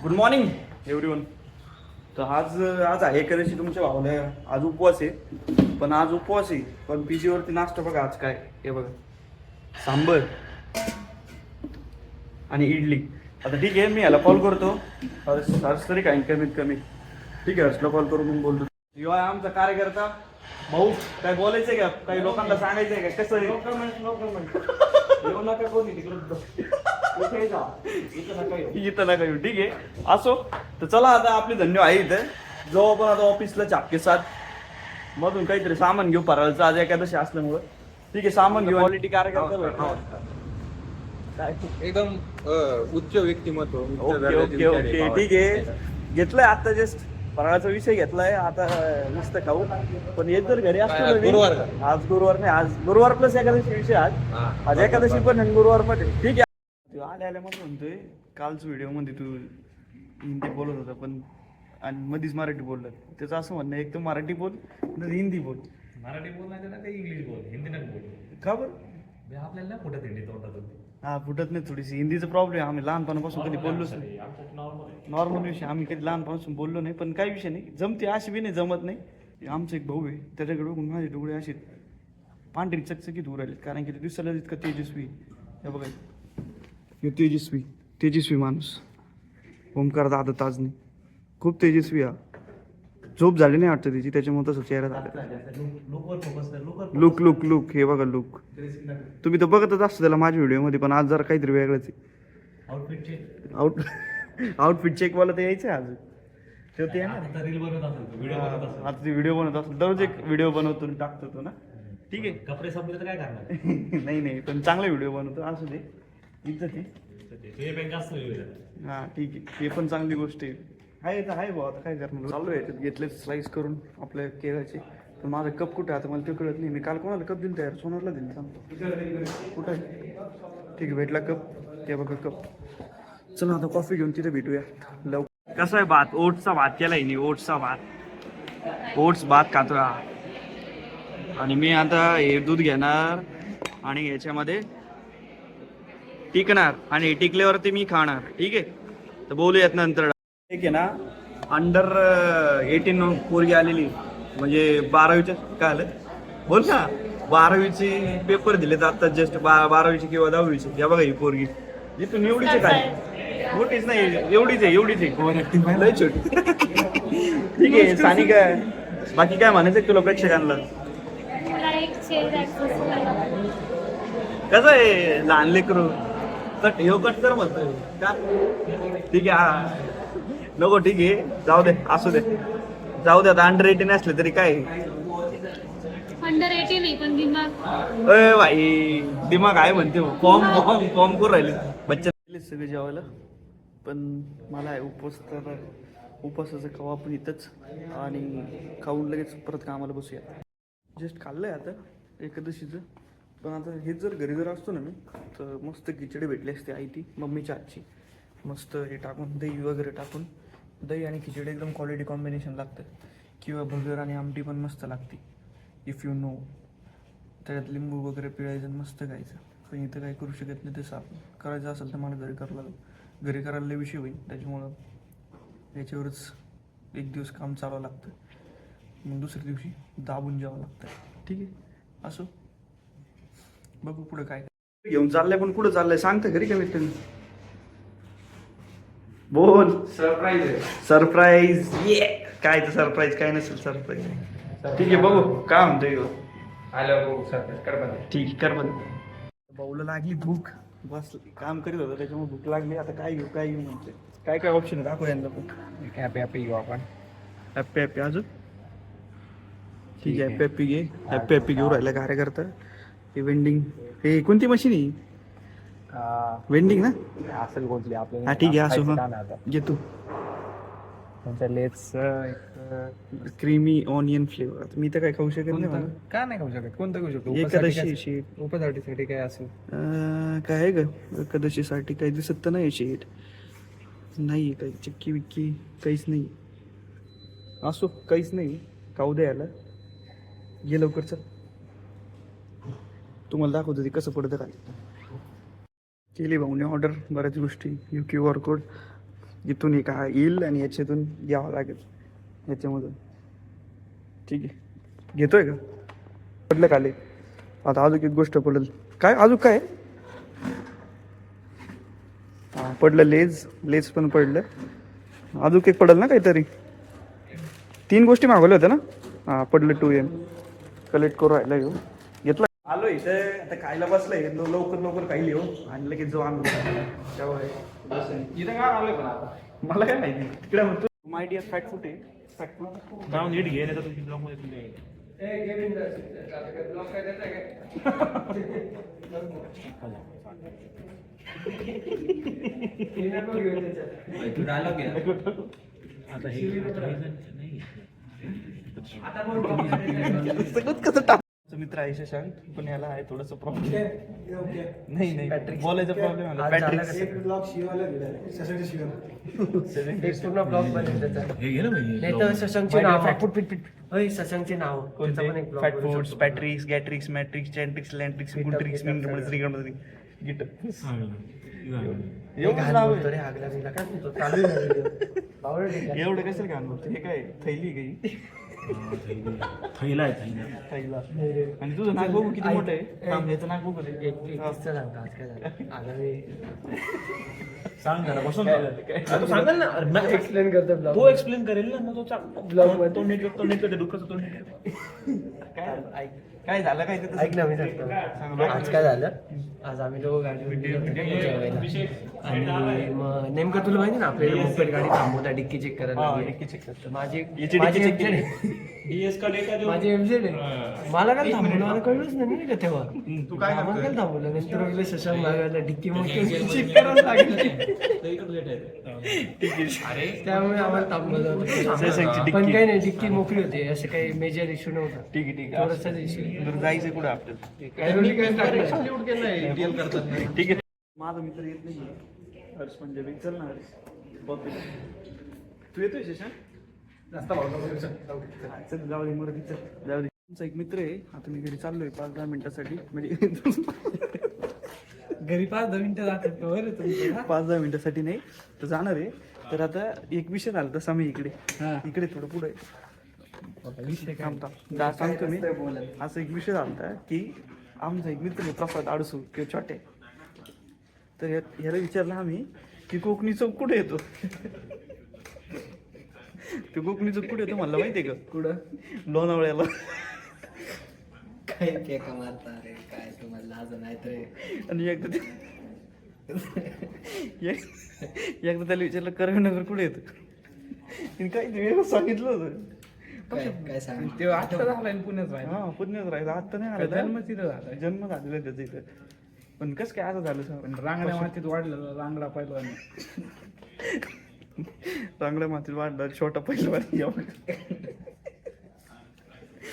Good morning everyone. तर आज आज आहे एकादशी तुमच्या भावना. आज उपवास आहे, पण आज उपवास आहे पण पीजीवरती नाश्ता बघा आज काय हे बघा, सांबर आणि इडली. आता ठीक आहे, मी ह्याला कॉल करतो. हर्ष तरी काही कमीत कमी ठीक आहे, हर्षला कॉल करून मग बोलतो. यो आहे आमचा कार्यकर्ता भाऊ. काय बोलायचंय का, काही लोकांना सांगायचंय का कसं आहे? येऊ नका कोणी तिकडे, इथं नका येऊ. ठीक आहे, असो. तर चला आता आपली धन्य आहे इथं जो आपण आता ऑफिसला चापके साथ मधून काहीतरी सामान घेऊ फराळचं. आज एकादशी असल्यामुळं ठीक आहे, सामान घेऊ. क्वालिटी कार्यकर्ता काय एकदम उच्च व्यक्तिमत्व. ओके ओके ओके ठीक आहे. घेतलंय आता जस्ट फराळाचा विषय घेतलाय. आता नुसतं खाऊ. पण येत जर घरी असतो ना गुरुवार आज गुरुवार नाही, आज गुरुवार प्लस एकादशी विषय. आज एकादशी पण आणि गुरुवार पण ठीक आहे. तू आल्या मध्ये म्हणतोय कालच व्हिडिओ मध्ये तू हिंदी बोलत होता पण आणि मध्येच मराठी बोललं. त्याचं असं म्हणणं एक तर मराठी बोल तर हिंदी बोल. मराठी बोल नाही तर इंग्लिश बोल, हिंदी नाही बोल. का बरं? आपल्याला नाही फुटत हिंदी तोंडातून. हा फुटत नाही थोडीशी. हिंदीचा प्रॉब्लेम आम्ही लहानपणापासून कधी बोललोच नाही. नॉर्मल विषय आम्ही कधी लहानपणापासून बोललो नाही. पण काही विषय नाही, जमते अशी बी नाही जमत नाही. आमचं एक भाऊ आहे त्याच्याकडे बघून माझे डोळे असे पांढरी चकचकीत उरायले, कारण की दिसायला इतकं तेजस्वी. हे बघा हे तेजस्वी माणूस ओमकार दादा ताजनी खूप तेजस्वी. हा झोप झाली नाही वाटतं त्याची, त्याच्यामुळे तसं चेहरा झाला. लुक हे बघा लुक. तुम्ही तर बघतच असतो त्याला माझ्या व्हिडिओमध्ये, पण आज जरा काहीतरी वेगळंच आहे. आउटफिट चेक वाला ते यायचं आज. ते आता रील बनवत असेल, व्हिडिओ बनवत असेल. आता ते व्हिडिओ बनवत असेल, दररोज एक व्हिडिओ बनवतो आणि टाकतो तो ना. ठीक आहे. कपडे संपले तर काय करणार? नाही पण चांगला व्हिडिओ बनवतो असू दे. इज्जत आहे. ते बँक जास्त हा ठीक आहे, हे पण चांगली गोष्ट आहे भाऊ. आता काय करणार, चालू आहे घेतले स्लाइस करून आपल्या केळाचे. पण माझा कप कुठे आता मला ते कळत नाही. मी काल कोणाला कप दिला तयार, सोनारला दिला सांगतो कुठं आहे. ठीक आहे, भेटला कप. ते बघा कप. चला आता कॉफी घेऊन तिथे भेटूया लवकर. कसा आहे भात? ओट्सचा भात केलाय नाही, ओट्सचा भात. ओट्स भात खातो. आणि मी आता हे दूध घेणार आणि याच्यामध्ये टिकणार आणि टिकल्यावरती मी खाणार. ठीक आहे, तर बोलूयात नंतर. ठीक आहे ना. अंडर 18 पोरगी आलेली, म्हणजे 12वीच्या काय आलं बोल ना. 12वीचे पेपर दिलेत आता जस्ट. 12वीचे किंवा 10वीचे. या बघा ही पोरगी इथून एवढीच आहे, काय मोठीच नाही, एवढीच आहे लय छोटी. ठीक आहे सानिका, बाकी काय म्हणायचं तुला प्रेक्षकांना? कसं आहे लहान लेकरू कट हे कट कर म्हणतोय का? ठीक आहे नको ठीक आहे, जाऊ दे असू दे, जाऊ दे. आता अंडर 18 असले तरी काय. अंडर 18 नाही पण दिमाग. अय भाई दिमाग आहे म्हणते. फॉर्म करून राहिले बच्चे सगळे जेवायला. पण मला आहे उपवास, तर उपवासाचं खाऊ आपण इथंच आणि खाऊन लगेच परत कामाला बसूया. जस्ट खाल्लंय आता एकादशीचं. पण आता हे जर घरी जर असतो ना मी, तर मस्त खिचडी भेटली असते आई ती मम्मीच्या हातची. मस्त हे टाकून दही वगैरे टाकून, दही आणि खिचडी एकदम क्वालिटी कॉम्बिनेशन लागतं. किंवा भगर आणि आमटी पण मस्त लागते इफ यू नो. त्याच्यात लिंबू वगैरे पिळायचं मस्त खायचं. पण इथं काही करू शकत नाही. तसं आपण करायचं असेल तर मला घरी करायला लागेल. घरी करायला लय विषय होईल, त्याच्यामुळं याच्यावरच एक दिवस काम चालावं लागतं. मग दुसऱ्या दिवशी दाबून जावं लागतं. ठीक आहे, असो बघू पुढे काय घेऊन चाललंय. पण कुठं चाललंय सांगतं घरी कमीत कमी. बोल. सरप्राईज आहे. सरप्राईज. ये काय तर सरप्राईज काय नसेल सरप्राईज. ठीक आहे बघू काय म्हणतोय. आलं बघू सरप्राईज कर बंद. ठीक कर बंद. भाऊला लागली भूक, बस काम करीत होतं त्याच्यामुळे भूक लागली. आता काय घेऊ म्हणते. काय काय ऑप्शन आहे दाखव यांना पण. हॅपी हॅपी घेऊ आपण. हॅपी अजून ठीक आहे. हॅपी घे. हॅपी घेऊ राहिला कार्यकर्ता. हे वेंडिंग, हे कोणती मशीन आहे? वेंडिंग ना असेल कोणती आपल्याला. हा ठीक आहे असो. घे तू. तुमच्या लेट्स क्रीमी ऑनियन फ्लेवर. मी तर काय खाऊ शकत नाही मला. का नाही खाऊ शकत? कोणतं खाऊ शकतो? एकादशी शीट उपसाठीसाठी काय असेल काय आहे ग एकादशीसाठी? काही दिसत तर नाही शीट. नाही काही चिक्की विक्की काहीच नाही. असो काहीच नाही. खाऊ दे याला. ये लवकर चल. तुम्हाला दाखवतो ते कसं पडतं काय. केली भाऊने ऑर्डर बऱ्याच गोष्टी. क्यू आर कोड इथून एक हा येईल आणि याच्यातून घ्यावं लागेल याच्यामधून. ठीक आहे, घेतोय का? पडलं खाली. आता अजून एक गोष्ट पडेल. काय अजून काय? हा पडलं लेज पण पडलं. अजून एक पडेल ना काहीतरी. 3 गोष्टी मागवल्या होत्या ना. हा पडलं 2M. कलेक्ट करू राहिला घेऊ. घेतलं. आलो इथं आता खायला बसलंय. लवकर खायली हो आणि लगेच जाऊ आम्ही. इथं काय आलोय पण आता मला काय माहिती तिकडे म्हणतो माहिती आहे फॅट फूट आहे. फॅट फूट जाऊन नीट घे नाही तर तुझी ब्लॉग मध्ये तुला आता हे नाही. सगळं कसं टाक. मित्र आहे शशांक पण याला आहे थोडस प्रॉब्लेम. नाही बोलायचा प्रॉब्लेम आला. बॅटरी पूर्ण ब्लॉग बनेल त्याचा. हे घे ना भाई. नाही तर शशांकचे नाव होय शशांकचे नाव त्याचा पण एक ब्लॉग फॅट फूड्स पॅट्रिक्स गॅट्रिक्स मॅट्रिक्स चॅन्ट्रिक्स लँट्रिक्स गुंट्रिक्स मिनरमधली गिट एवढं नाव आहे. हागला बिगला काय बोलतो चालू आहे ना video. आवडेल ठीक आहे. एवढं कसं काय म्हणतो. हे काय थैली काही थैला आहे थैला. आणि तुझं नाक बघू किती मोठं आहे. थांब, याचं नाक बघू दे. एक किस्सा सांगतो आज काय झालं. आलं मी सांग जरा बसून तू सांगाल ना एक्सप्लेन करतो ब्लॉग. तो एक्सप्लेन करेल ना मग तो Vlog मध्ये. तो नेट दुःखाचं तो नेट. काय झालं काय ते ऐक ना मी सांगतो. आज काय झालं. आज आम्ही दोघं गाडीवर गेलो जेवायला. आणि मग नेमकं तुला माहिती ना आपल्याला मोपेड गाडी थांबवता डिक्की चेक करायला लागली. माझी माझी MZ आहे. मला काय थांबवलं मला कळलंच नाही का तेव्हा. तू काय थांबवलं नंतर वगैरे शशांक मागायला डिक्की मग चेक करायला लागली. त्यामुळे आम्हाला थांबवलं होतं. पण काही नाही डिक्की मोकळी होती. असं काही मेजर इश्यू नव्हता. ठीक आहे थोडासाच इश्यू. जायचं कुठं आपल्याला. ठीक आहे. माझा मित्र येत नाही हर्ष म्हणजे चल ना हर्ष बघ तू येतोय शशांक. चल जाऊ दे मग जाऊ दे. तुमचा एक मित्र आहे. आता मी घरी चाललोय 5-10 मिनिटासाठी म्हणजे घरी 5-10 मिनिटं जातात 5-10 मिनिटासाठी नाही तर जाणार आहे. तर आता एक विषय झाला तसा मी इकडे थोडं पुढे सांगतो मी. असं एक विषय झाला की आमचा एक मित्र आहे प्रसाद आडसू किंवा छोटे. तर ह्याला विचारलं आम्ही की कोकणी चौक कुठे येतो. तो कोकणी चौक कुठे येतो म्हणलं माहितीये का. कुठं लोणावळ्याला. काय फेका मारता रे काय तुम्हाला लाज नाही तर. आणि एकदा त्याला विचारलं करंगनगर कुठे येतं. तिने काही वेगळं सांगितलं होतं. काय सांग ते आता झालाय पुण्यात राहिला. हा पुण्यात राहिला. आता नाही आला. जन्म तिथं झालाय. जन्म झालेला आहे त्याचा इथं. पण कसं काय असं झालं सांग. पण रांगड्या मातीत वाढलं रांगडा पहिला. रांगड्या मातीत वाढला छोटा पहिला.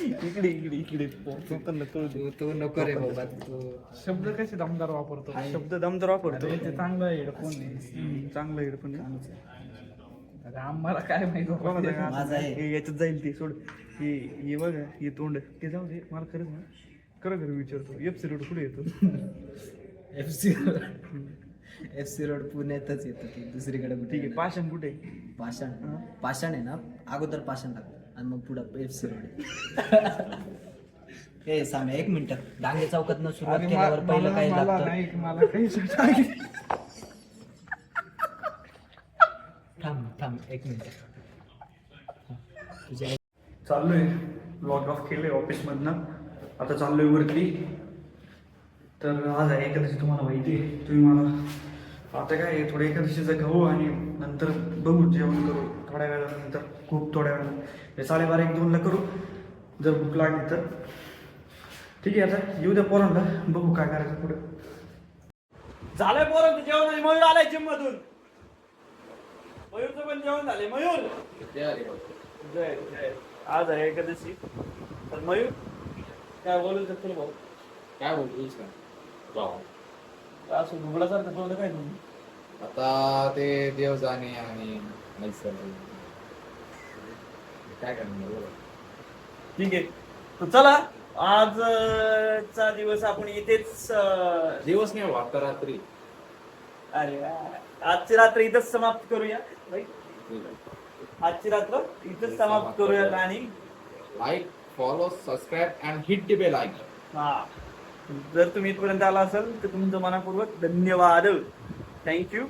इकडे तू नको रे बाबा तू. शब्द कसे दमदार वापरतो. शब्द दमदार वापरतो. ते चांगलं हेडफोन आहे. चांगलं हेडफोन अरे आम्हाला काय माहिती माझा आहे. याच्यात जाईल ते सोड. हे बघा हे तोंड ते जाऊ दे. मला खरंच ना खरं विचारतो FC रोड कुठे येतो. FC रोड पुण्यातच येतं की दुसरीकडे ठीक आहे. पाषाण कुठे पाषाण आहे ना अगोदर पाषाण लागतं आणि मग पुढं FC रोड. हे साम्या 1 मिनिट. डांगे चौकातनं सुरुवात केल्यावर पहिलं काय लागतं. मला काही थांब 1 मिनिट. तुझ्या चाललोय लॉग ऑफ केलंय ऑफिस मधनं. आता चाललोय वरती. तर आज आहे एकादशी तुम्हाला माहिती आहे. तुम्ही मला आता काय थोडं एकादशीचं खाऊ आणि नंतर बघू जेवण करू थोड्या वेळानंतर. खूप थोड्या वेळानं 12:30-1-2ला करू जर भूक लागली तर. ठीक आहे आता येऊ द्या पोरांना बघू काय करायचं पुढे. झालंय पोरांचं जेवण आणि मयूर आलाय जिम मधून. मयूरचं पण जेवण झालंय. मयूर जय जय. आज आहे एकादशी. तर मयूर काय बोलू शकतो भाऊ. काय बोलतोस का असं घुगडासारखं बोललं काय तुम्ही. आता ते देव जाणे आणि नैसर्गिक काय करणार बोला. ठीक आहे तर चला आजचा दिवस आपण इथेच दिवस नाही वाटतं रात्री. अरे वा. आजची रात्र इथंच समाप्त करूया आजची रात्र इथंच समाप्त करूयात आणि like follow subscribe and hit the bell icon. हा जर तुम्ही इथपर्यंत आला असाल तर तुमचं मनापूर्वक धन्यवाद थँक्यू